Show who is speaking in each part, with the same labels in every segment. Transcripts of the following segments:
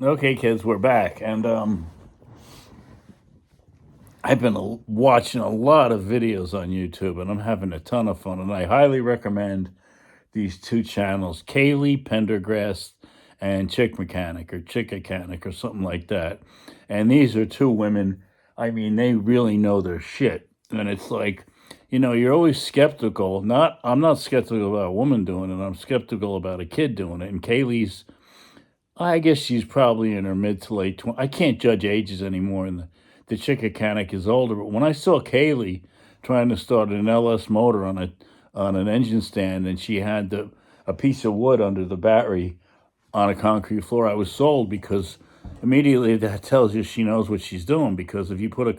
Speaker 1: Okay, kids, we're back, and I've been watching a lot of videos on YouTube, and I'm having a ton of fun. And I highly recommend these two channels, Kaylee Pendergrass and Chick Mechanic or Chick Mechanic or something like that. And these are two women. I mean, they really know their shit, and it's like, you're always skeptical. I'm not skeptical about a woman doing it. I'm skeptical about a kid doing it. And Kaylee's I guess she's probably in her mid to late 20s. I can't judge ages anymore, and the Chickacanic is older. But when I saw Kaylee trying to start an LS motor on an engine stand, and she had a piece of wood under the battery on a concrete floor, I was sold because immediately that tells you she knows what she's doing. Because if you put a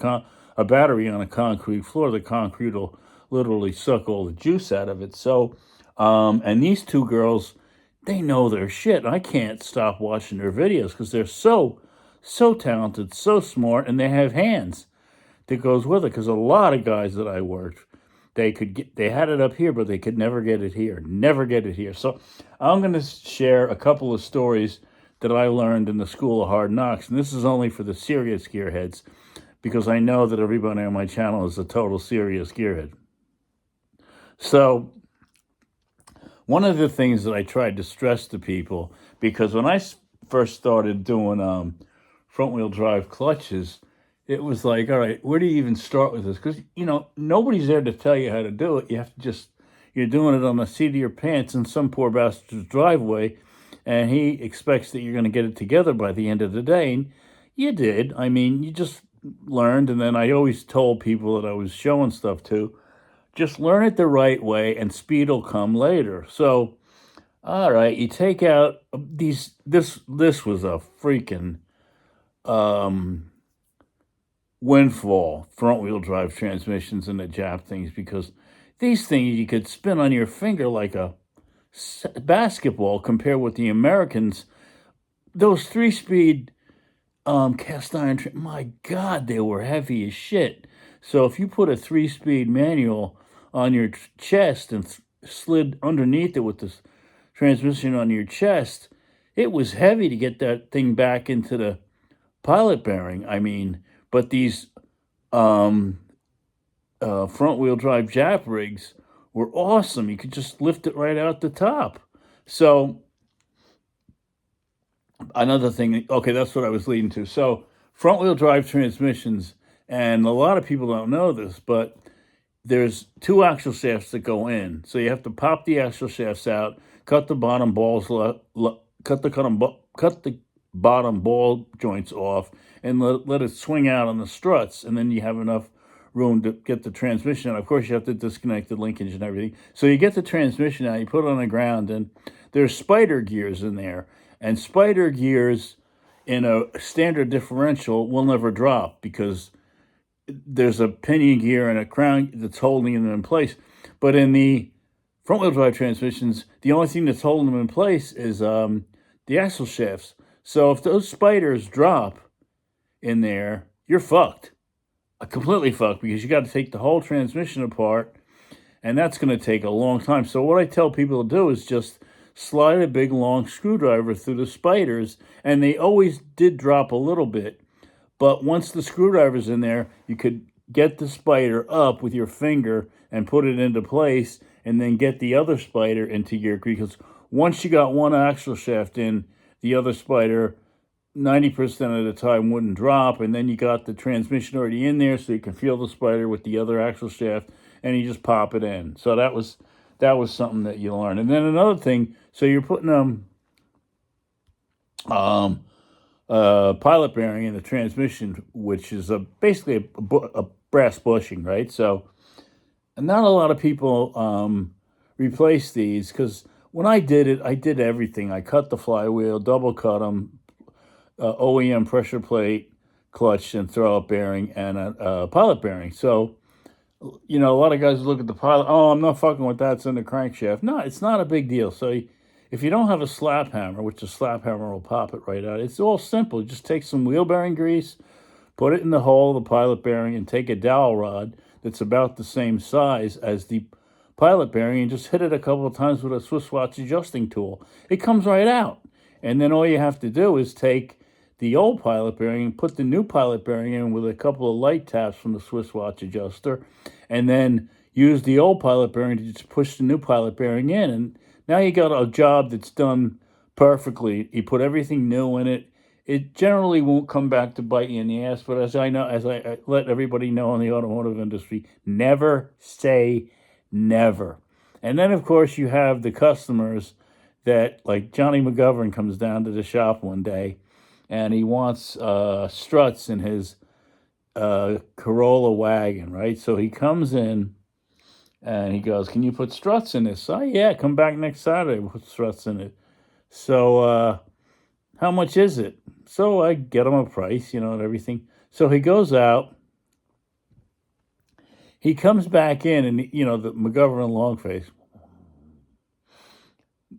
Speaker 1: battery on a concrete floor, the concrete will literally suck all the juice out of it. So, and these two girls, they know their shit. I can't stop watching their videos because they're so talented, so smart, and they have hands that goes with it. Because a lot of guys that I worked, they had it up here, but they could never get it here, never get it here. So I'm going to share a couple of stories that I learned in the School of Hard Knocks, and this is only for the serious gearheads because I know that everybody on my channel is a total serious gearhead. So one of the things that I tried to stress to people, because when I first started doing front wheel drive clutches, it was like, all right, where do you even start with this? Because, nobody's there to tell you how to do it. You have to you're doing it on the seat of your pants in some poor bastard's driveway, and he expects that you're going to get it together by the end of the day. And you did. I mean, you just learned. And then I always told people that I was showing stuff to, just learn it the right way and speed will come later. So, all right, you take out this was a freaking windfall, front wheel drive transmissions and the Jap things, because these things you could spin on your finger like a basketball compared with the Americans. Those 3-speed cast iron, my God, they were heavy as shit. So if you put a 3-speed manual on your chest and slid underneath it with this transmission on your chest, it was heavy to get that thing back into the pilot bearing. I mean, but these front wheel drive Jap rigs were awesome. You could just lift it right out the top. So another thing, okay, that's what I was leading to. So front wheel drive transmissions, and a lot of people don't know this, but there's two axle shafts that go in. So you have to pop the axle shafts out, cut the bottom cut the bottom ball joints off, and let it swing out on the struts, and then you have enough room to get the transmission out. Of course, you have to disconnect the linkage and everything. So you get the transmission out, you put it on the ground, and there's spider gears in there. And spider gears in a standard differential will never drop because there's a pinion gear and a crown that's holding them in place. But in the front wheel drive transmissions, the only thing that's holding them in place is the axle shafts. So if those spiders drop in there, you're fucked. Completely fucked, because you got to take the whole transmission apart, and that's going to take a long time. So what I tell people to do is just slide a big long screwdriver through the spiders, and they always did drop a little bit. But once the screwdriver's in there, you could get the spider up with your finger and put it into place, and then get the other spider into gear. Because once you got one axle shaft in, the other spider 90% of the time wouldn't drop, and then you got the transmission already in there, so you can feel the spider with the other axle shaft, and you just pop it in. So that was something that you learn. And then another thing, so you're putting pilot bearing in the transmission, which is basically a brass bushing, right? So not a lot of people replace these, because when I did it, I did everything. I cut the flywheel, double cut them, OEM pressure plate, clutch, and throw-up bearing, and a pilot bearing. So, a lot of guys look at the pilot, oh, I'm not fucking with that, it's in the crankshaft. No, it's not a big deal. So if you don't have a slap hammer, which a slap hammer will pop it right out, it's all simple. Just take some wheel bearing grease, put it in the hole of the pilot bearing, and take a dowel rod that's about the same size as the pilot bearing, and just hit it a couple of times with a Swiss watch adjusting tool. It comes right out. And then all you have to do is take the old pilot bearing and put the new pilot bearing in with a couple of light taps from the Swiss watch adjuster, and then use the old pilot bearing to just push the new pilot bearing in. And now you got a job that's done perfectly. You put everything new in it. It generally won't come back to bite you in the ass, but as I let everybody know in the automotive industry, never say never. And then, of course, you have the customers that, like Johnny McGovern comes down to the shop one day, and he wants struts in his Corolla wagon, right? So he comes in and he goes, "Can you put struts in this?" "Oh, yeah, come back next Saturday, we'll put struts in it." "So, how much is it?" So I get him a price, and everything. So he goes out. He comes back in, and the McGovern long face.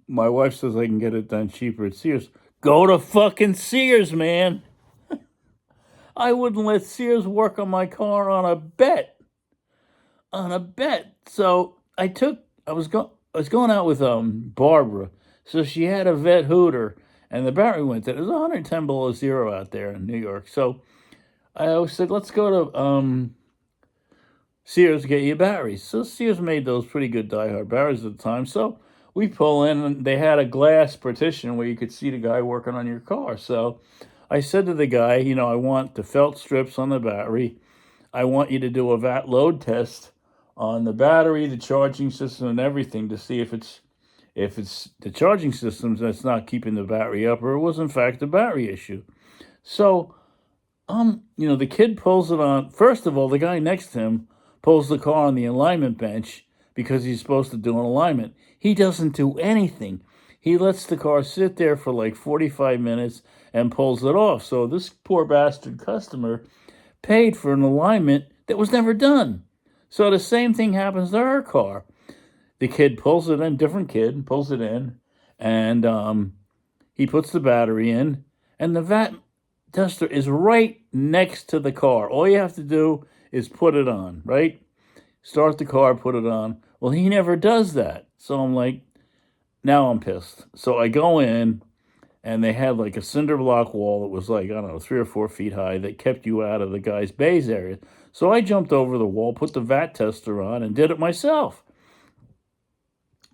Speaker 1: My wife says I can get it done cheaper at Sears. Go to fucking Sears, man. I wouldn't let Sears work on my car on a bet. So I was going out with Barbara. So she had a Vet Hooter, and the battery went dead. It was 110 below zero out there in New York. So I always said, let's go to Sears, get you batteries. So Sears made those pretty good diehard batteries at the time. So we pull in, and they had a glass partition where you could see the guy working on your car. So I said to the guy, I want the felt strips on the battery. I want you to do a VAT load test on the battery, the charging system, and everything to see if it's the charging systems that's not keeping the battery up, or it was in fact a battery issue. So, the kid pulls it on. First of all, the guy next to him pulls the car on the alignment bench because he's supposed to do an alignment. He doesn't do anything. He lets the car sit there for like 45 minutes and pulls it off. So this poor bastard customer paid for an alignment that was never done. So the same thing happens to our car. The kid pulls it in, different kid pulls it in, and he puts the battery in, and the VAT tester is right next to the car. All you have to do is put it on, right? Start the car, put it on. Well, he never does that. So I'm like, now I'm pissed. So I go in, and they had like a cinder block wall that was like, I don't know, 3 or 4 feet high that kept you out of the guy's bays area. So I jumped over the wall, put the VAT tester on, and did it myself.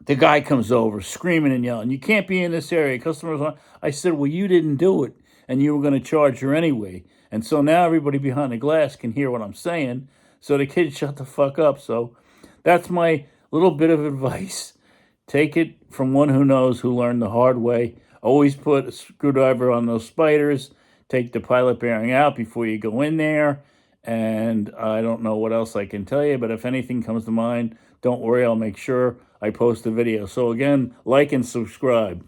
Speaker 1: The guy comes over screaming and yelling, "You can't be in this area. Customers on." I said, "Well, you didn't do it, and you were going to charge her anyway." And so now everybody behind the glass can hear what I'm saying. So the kid shut the fuck up. So that's my little bit of advice. Take it from one who knows, who learned the hard way. Always put a screwdriver on those spiders. Take the pilot bearing out before you go in there. And I don't know what else I can tell you, but if anything comes to mind, don't worry, I'll make sure I post a video. So again, like and subscribe.